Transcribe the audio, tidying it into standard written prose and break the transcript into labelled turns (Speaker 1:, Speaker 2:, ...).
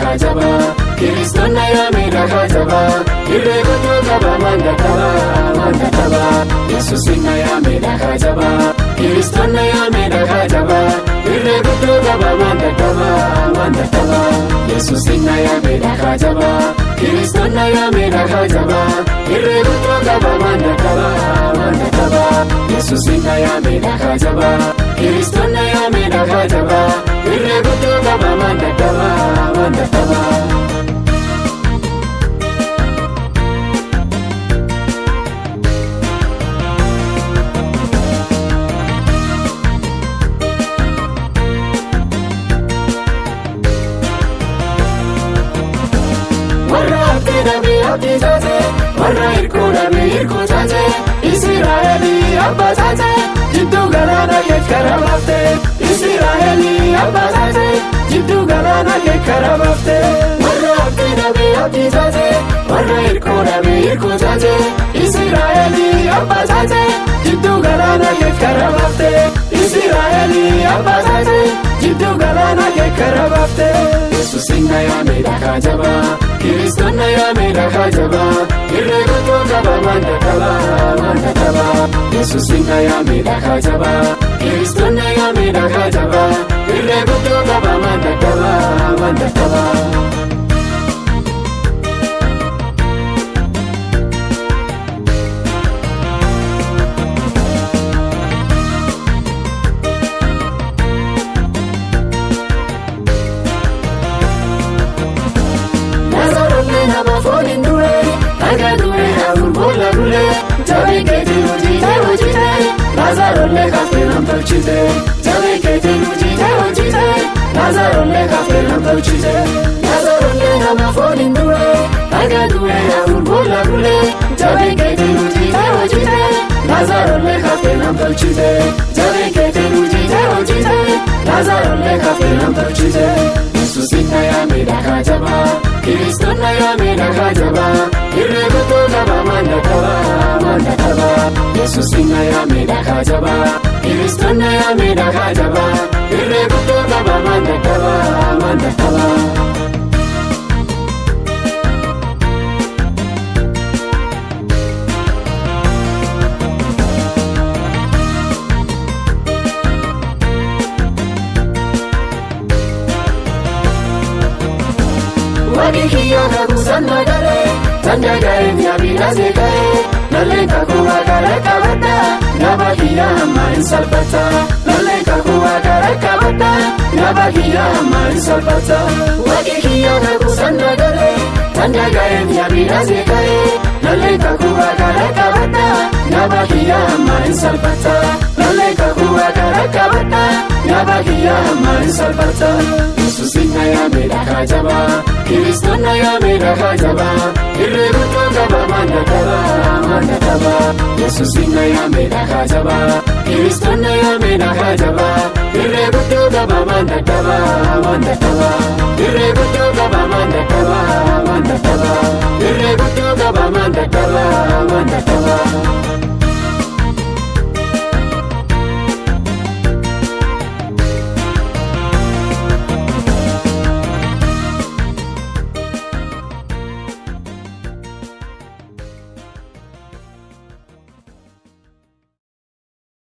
Speaker 1: khajaba Kiristonna yaamedha khajaba irree guddoo qaba manda qaba Yesuusinna yaamedha khajaba Kiristonna yaamedha khajaba irree guddoo qaba manda qaba Yesuusinna yaamedha khajaba Kiristonna yaamedha khajaba irree guddoo qaba manda qaba Yesuusinna yaamedha khajaba Kiristonna yaamedha khajaba irree guddoo qaba manda qaba Warra abdii abdii taate warra hirkoo hirkoo taate Israa'elii abbaa taate jidduu galaana keekara baafte Israa'elii abbaa taate jidduu galaana keekara baafte warra abdii abdii taate warra hirkoo hirkoo taate Israa'elii abbaa taate jidduu galaana keekara baafte Israa'elii abbaa taate jidduu galaana keekara baafte Yesuusinna yaamedha khajaba Kiristonna yaamedha khajaba irree guddoo qaba manda qaba Yesuusinna yaamedha khajaba Kiristonna yaamedha khajaba irree guddoo qaba manda qaba Jabe keetiin hojite Lazarollee kaftee nam tolchite Jabe keetiin hojite Lazarollee kaftee nam tolchite Lazarollee nama foon hin du'e dhaga du'e afur boolla bule Jabe keetiin hojite Lazarollee kaftee nam tolchite Jabe keetiin hojite Lazarollee kaftee nam tolchite Yesuusinna yaamedha khajaba Kiristonna yaamedha khajaba irree guddoo qaba manda qaba Yesuusinna yaamedha khajaba Kiristonna yaamedha khajaba irree guddoo qaba manda qaba Wagi kiyyoota kuusan nagalee Tandagaa'ee mi'aabiidha seeqa'ee Lalleen kakuu waaqara qabadha Nyaaba kiyyaa hammaa hin salphata Lalleen kakuu waaqara qabadha Nyaaba kiyyaa hammaa hin salphata Wagi kiyyoota kuusan nagalee Tandagaa'ee mi'aabiidha seeqa'ee Lalleen kakuu waaqara qabadha Nyaaba kiyyaa hammaa hin salphata Lalleen kakuu waaqara qabadha Nyaaba kiyyaa hammaa hin salphata Yesuusinna yaamedha khajaba Kiristonna yaamedha khajaba irree guddoo qaba manda qaba Yesuusinna yaamedha khajaba Kiristonna yaamedha khajaba irree guddoo qaba manda qaba irree guddoo qaba manda qaba irree guddoo qaba manda qaba